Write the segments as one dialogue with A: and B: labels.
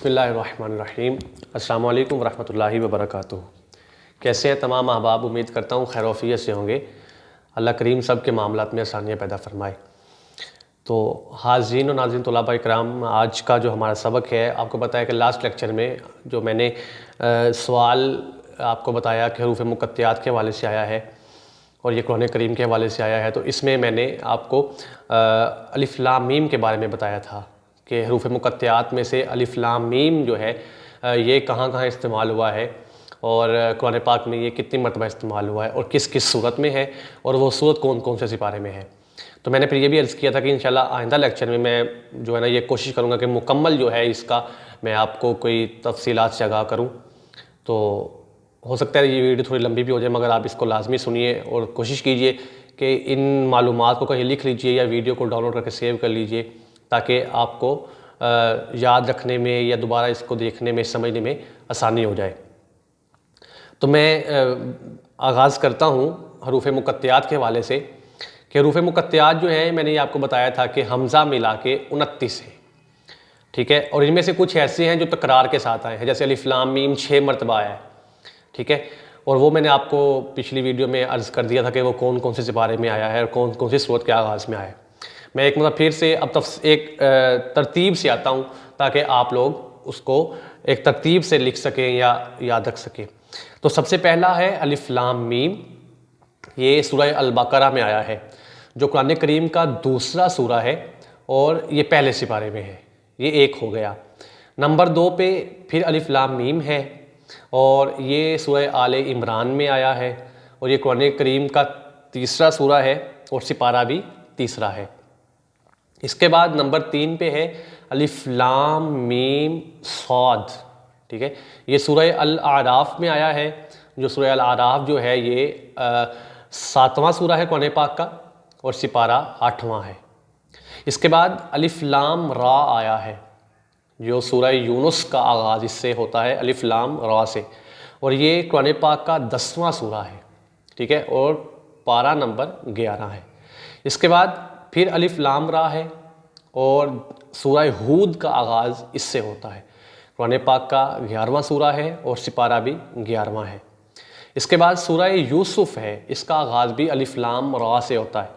A: बिस्मिल्लाहिर्रहमानिर्रहीम। अस्सलाम वालेकुम वरहमतुल्लाहि वबरकातुहू। कैसे हैं तमाम अहबाब? उम्मीद करता हूँ खैरोफियत से होंगे। अल्लाह करीम सब के मामलात में आसानियाँ पैदा फरमाए। तो हाज़रीन और नाज़रीन तलबा इकराम, आज का जो हमारा सबक है, आपको बताया कि लास्ट लेक्चर में जो मैंने सवाल आपको बताया कि हरूफ मुक़त्तियात के हवाले से आया है और ये कुरान करीम के हवाले से आया है, तो इसमें मैंने आपको अलिफ लाम मीम के बारे में बताया था कि हरूफ मुक़त्तियात में से अलिफ लाम मीम जो है ये कहाँ कहाँ इस्तेमाल हुआ है और कुरान पाक में ये कितनी मरतबा इस्तेमाल हुआ है और किस किस सूरत में है और वो सूरत कौन कौन से सिपारे में है। तो मैंने फिर ये भी अर्ज़ किया था कि इंशाल्लाह आइंदा लेक्चर में मैं जो है ना ये कोशिश करूँगा कि मुकम्मल जो है इसका मैं आपको कोई तफसीलात से आगाह करूँ। तो हो सकता है ये वीडियो थोड़ी लंबी भी हो जाए, मगर आप इसको लाजमी सुनिए और कोशिश कीजिए कि इन मालूमात को कहीं लिख लीजिए या वीडियो को डाउनलोड करके सेव कर लीजिए, ताकि आपको याद रखने में या दोबारा इसको देखने में समझने में आसानी हो जाए। तो मैं आगाज़ करता हूँ हरूफ मुक़त्तियात के हवाले से कि हरूफ मुक़त्तियात जो हैं, मैंने ये आपको बताया था कि हमज़ा मिला के 29 है, ठीक है। और इनमें से कुछ ऐसे हैं जो तकरार के साथ आए हैं, जैसे अलिफ लाम मीम 6 मरतबा आया है, ठीक है। और वो मैंने आपको पिछली वीडियो में अर्ज़ कर दिया था कि वो कौन कौन से सिपारे में आया है और कौन कौन सी सूरत के आगाज़ में आया है। मैं एक मतलब फिर से अब एक तरतीब से आता हूँ ताकि आप लोग उसको एक तरतीब से लिख सकें या याद रख सकें। तो सबसे पहला है अलिफ लाम मीम। ये सूरह अल बकरा में आया है, जो कुरान करीम का दूसरा सूरा है और ये पहले सिपारे में है। ये एक हो गया। नंबर 2 पे फिर अलिफ लाम मीम है और ये सूरह आले इमरान में आया है और ये कुरान करीम का तीसरा सूरा है और सिपारा भी तीसरा है। इसके बाद नंबर 3 पे है अलिफ लाम मीम सौद, ठीक है। ये सूरह अल आराफ में आया है, जो सूरह अल आराफ जो है ये 7वां सूरा है कुरान पाक का और सिपारा 8वां है। इसके बाद अलिफ लाम रा आया है, जो सूरह यूनुस का आगाज़ इससे होता है, अलिफ लाम रा से, और ये कुरान पाक का 10वां सूरा है, ठीक है, और पारा नंबर 11 है। इसके बाद फिर अलिफ लाम रा है और सूरह हूद का आगाज़ इससे होता है। कुरान पाक का 11वां सूरा है और सिपारा भी 11वां है। इसके बाद सूरह यूसुफ है, इसका आगाज़ भी अलिफ लाम रा से होता है,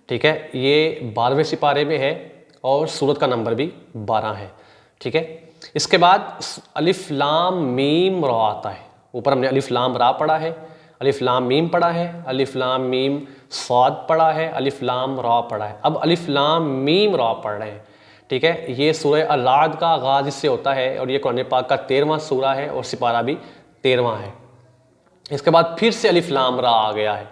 A: ठीक है। ये 12वें सिपारे में है और सूरत का नंबर भी 12 है, ठीक है। इसके बाद अलिफ लाम मीम रा आता है। ऊपर हमने अलिफ लाम रा पढ़ा है, अलिफ लाम मीम पढ़ा है, अलिफ लाम मीम सौद पढ़ा है, अलिफ लाम रा पढ़ा है। अब अलिफ लाम मीम रा पढ़ रहे हैं, ठीक है। ये सूरह अल-राद का आगाज़ इससे होता है और ये कुरान पाक का 13वां सूरा है और सिपारा भी 13वां है। इसके बाद फिर से अलिफ लाम रा आ गया है,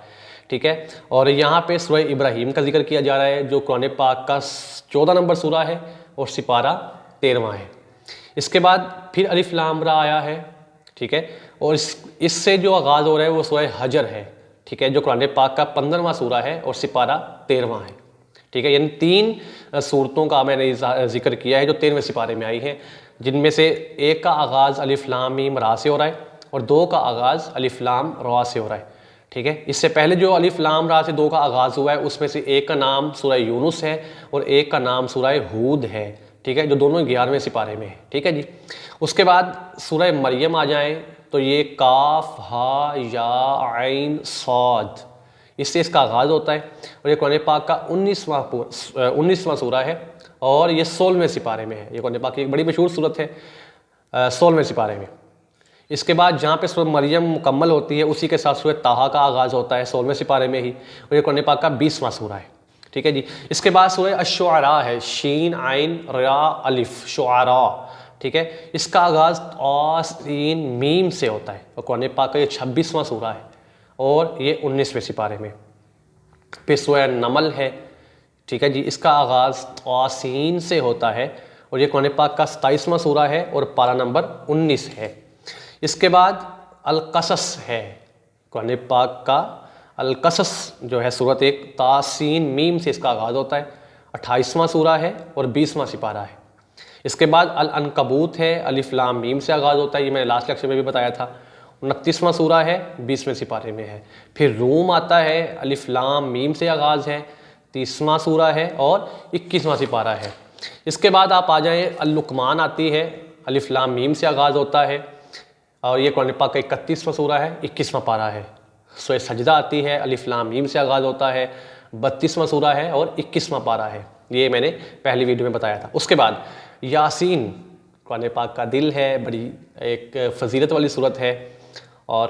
A: ठीक है। और यहाँ पे सूरह इब्राहीम का जिक्र किया जा रहा है, जो कुरान पाक का 14 नंबर सूरा है और सिपारा 13वां है। इसके बाद फिर अलिफ लाम रा आया है, ठीक है। और इससे जो आगाज़ हो रहा है वो सूरह हजर है, ठीक है, जो कुरान पाक का 15वां सूरा है और सिपारा 13वां है, ठीक है। यानी 3 सूरतों का मैंने जिक्र किया है जो 13वें सिपारे में आई हैं, जिनमें से एक का आगाज़ अलिफ लाम मीम रा से हो रहा है और 2 का आगाज़ अलिफ लाम रा से हो रहा है, ठीक है। इससे पहले जो अलिफ लाम रा से 2 का आगाज़ हुआ है, उसमें से एक का नाम सूरह यूनुस है और एक का नाम सूरह हूद है, ठीक है, जो दोनों 11वें सिपारे में है, ठीक है जी। उसके बाद सूरह मरियम आ जाएं तो ये काफ हा या आइन सौद, इससे इसका आगाज़ होता है और ये कुरान पाक का 19वां सूरा है और ये 16वें सिपारे में है। ये कुरान पाक की एक बड़ी मशहूर सूरत है, 16वें सिपारे में। इसके बाद जहाँ पे सूरह मरियम मुकम्मल होती है, उसी के साथ सूरह ताहा का आगाज़ होता है 16वें सिपारे में ही, और ये कुरान पाक का 20वां सूरा है, ठीक है जी। इसके बाद सूरह अश-शुअरा है, शीन आइन रा अलिफ शुअरा, ठीक है। इसका आगाज़ सीन मीम से होता है और कुरान पाक का ये 26वां सूरा है और ये 19वें सिपारे में। फिर सूरह नमल है, ठीक है जी, इसका आगाज़ सीन से होता है और ये कुरान पाक का 27वां सूरा है और पारा नंबर 19 है। इसके बाद अल-कसस है, कुरान पाक का अल-कसस जो है सूरत एक तासीन मीम से इसका आगाज़ होता है, 28वां सूरा है और 20वां सिपारा है। इसके बाद अल-अनकबूत है, अलिफ लाम मीम से आगाज़ होता है, ये मैंने लास्ट लेक्चर में भी बताया था, 29वां सूरा है, 20वें सिपारे में है। फिर रूम आता है, अलिफ लाम मीम से आगाज़ है, 30वां सूरा है और 21वां सिपारा है। इसके बाद आप आ जाएँ, अल-लुकमान आती है, अलिफ लाम मीम से आगाज़ होता है और ये कुरान पाक का 31वां सूरा है, 21वां पारा है। सूरह सजदा आती है, अलिफ लाम मीम से आगाज़ होता है, 32वां सूरा है और 21वां पारा है। ये मैंने पहली वीडियो में बताया था। उसके बाद यासीन कुरान पाक का दिल है, बड़ी एक फजीलत वाली सूरत है और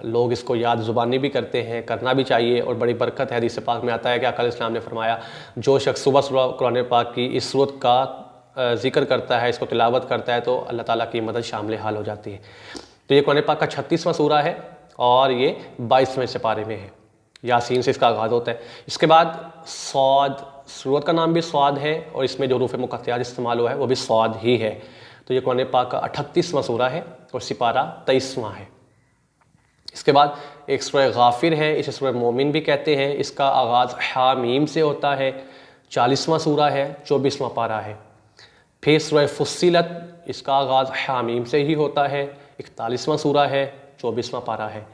A: लोग इसको याद ज़ुबानी भी करते हैं, करना भी चाहिए और बड़ी बरकत है। हदीस पाक में आता है कि आका अलैहिस्सलाम ने फरमाया, जो शख्स सुबह सुबह कुरान पाक की इस सूरत का ज़िक्र करता है, इसको तिलावत करता है, तो अल्लाह ताला की मदद शामिल हाल हो जाती है। तो ये कुरान पाक का 36वां सूरा है और ये 22वें सिपारे में है। यासीन से इसका आगाज़ होता है। इसके बाद सौद, सूरत का नाम भी सौद है और इसमें जो रूफ़ मुक़त्तियात इस्तेमाल हुआ है वो भी सौद ही है। तो ये कुरान पाक का 38वां सूरा है और सिपारा 23वां है। इसके बाद एक सूरह गाफिर है, इसे सूरह मोमिन भी कहते हैं। इसका आगाज़ हामीम से होता है, 40वां सूरा है, 24वां पारा है। फिर सूरह फुस्सिलत, इसका आगाज़ हामीम से ही होता है, 41वां सूरा है, 24वां पारा है।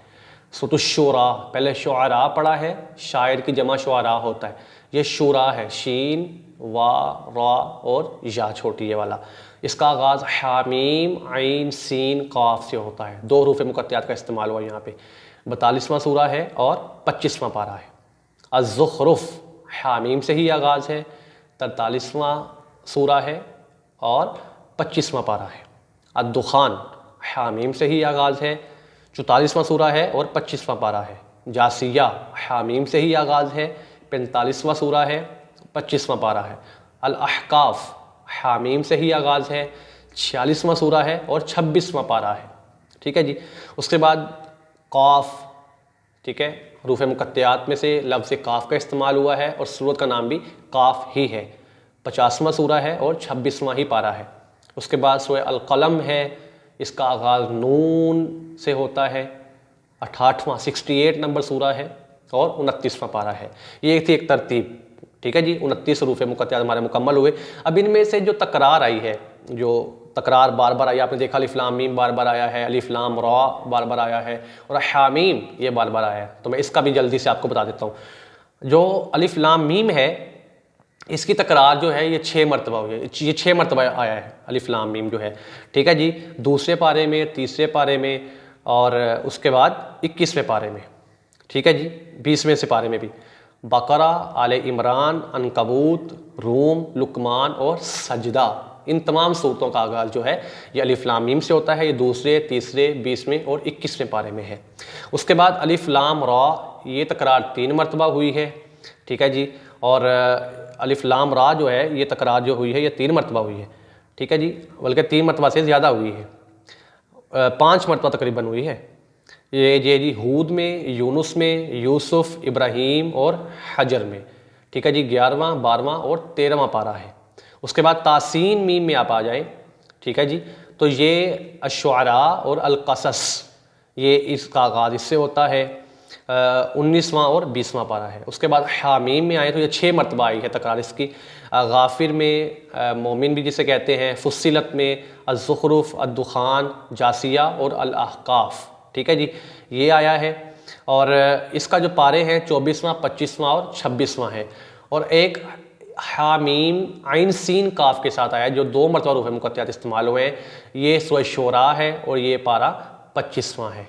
A: सूरह शुरा, पहले शुआरा पढ़ा है, शायर की जमा शुआरा होता है, ये शुरा है, शीन वा रा और या छोटी ये वाला। इसका आगाज़ हामीम आइन सीन काफ से होता है। 2 रूफ़ मुक़त्तियात का इस्तेमाल हुआ यहाँ पे। 42वां सूरा है और 25वां पारा है। अज़्ज़ुख़रुफ़ हामीम से ही आगाज़ है, 43वां सूरा है और 25वां पारा है। अद्दुखान हामीम से ही आगाज़ है, 44वां सूरा है और 25वां पारा है। जासिया हामीम से ही आगाज़ है, 45वां सूरा है, 25वां पारा है। अल अहकाफ़ हामीम से ही आगाज़ है, 46वां सूरा है और 26वां पारा है। ठीक है जी। उसके बाद काफ, ठीक है, रूफ़ मुक़त्तियात में से लफ्ज़ काफ का इस्तेमाल हुआ है और सूरत का नाम भी काफ ही है। 50वां सूरा है और 26वां ही पारा है। उसके बाद सूरह अल क़लम है, इसका आगाज़ नून से होता है, 68वां 68 नंबर सूरा है और 29वां पारा है। ये थी एक तरतीब। ठीक है जी। 29 रूफ़ मुक़त्तियात हमारे मुकम्मल हुए। अब इनमें से जो तकरार आई है, जो तकरार बार बार आई, आपने देखा अलिफ लाम मीम बार बार आया है, अलिफ लाम रा बार बार आया है और हामीम ये बार बार आया है। तो मैं इसका भी जल्दी से आपको बता देता हूँ। जो अलिफ लाम मीम है, इसकी तकरार जो है ये 6 मरतबा हुई है, ये 6 मरतबा आया है अलिफ लाम मीम जो है। ठीक है जी। दूसरे पारे में, तीसरे पारे में और उसके बाद 21वें पारे में। ठीक है जी। 20वें सिपारे में भी। बकरा, आले इमरान, अनकबूत, रूम, लुकमान और सजदा, इन तमाम सूरतों का आगाज़ जो है ये अलिफ लाम मीम से होता है। ये दूसरे, तीसरे, 20वें और 21वें पारे में है। उसके बाद अलिफ लाम रा, ये तकरार 3 मरतबा हुई है। ठीक है जी। और अलिफ लाम रा जो है, ये तकरार जो हुई है ये 3 मरतबा हुई है। ठीक है जी। बल्कि 3 मरतबा से ज़्यादा हुई है, 5 मरतबा तकरीबन हुई है। ये जी हूद में, यूनुस में, यूसुफ, इब्राहीम और हजर में। ठीक है जी। 11वां, 12वां और 13वां पारा है। उसके बाद तासीन मीम में आप आ जाएं। ठीक है जी। तो ये अश्शुअरा और अलक़सस, ये इसका आगाज़ इससे होता है। 19वां और 20वां पारा है। उसके बाद हामीम में आए तो ये 6 मरतबा आई है तकरार इसकी। गाफिर में, मोमिन भी जिसे कहते हैं, फुस्सिलत में, अज़्ज़ुख़रुफ़, अद्दुखान, जासिया और अल अहकाफ़। ठीक है जी। ये आया है और इसका जो पारे हैं 24वां, 25वां और 26वां है। और एक हामीम आइन सीन काफ के साथ आया जो 2 मरतबा रूफ़ मुक़त्तियात इस्तेमाल हुए हैं। ये सूरह शुरा है और ये पारा 25वां है।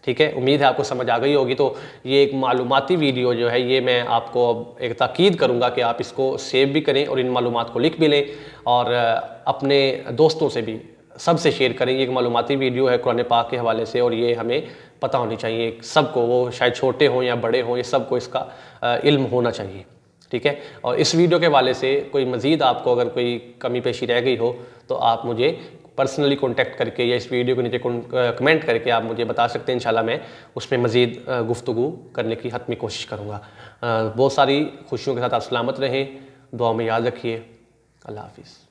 A: ठीक है। उम्मीद है आपको समझ आ गई होगी। तो ये एक मालूमाती वीडियो जो है, ये मैं आपको एक ताकीद करूँगा कि आप इसको सेव भी करें और इन मालूमात को लिख भी लें और अपने दोस्तों से भी सबसे शेयर करें। ये एक मालूमाती वीडियो है कुरान पाक के हवाले से और ये हमें पता होनी चाहिए सबको, वो शायद छोटे हों या बड़े हों, ये सबको इसका इल्म होना चाहिए। ठीक है। और इस वीडियो के हवाले से कोई मज़ीद आपको अगर कोई कमी पेशी रह गई हो तो आप मुझे पर्सनली कॉन्टैक्ट करके या इस वीडियो के नीचे कमेंट करके आप मुझे बता सकते हैं। इंशाल्लाह मैं उसमें मज़ीद गुफ्तगू करने की हतमी कोशिश करूँगा। बहुत सारी खुशियों के साथ आप सलामत रहें, दुआ में याद रखिए। अल्लाह हाफ़िज़।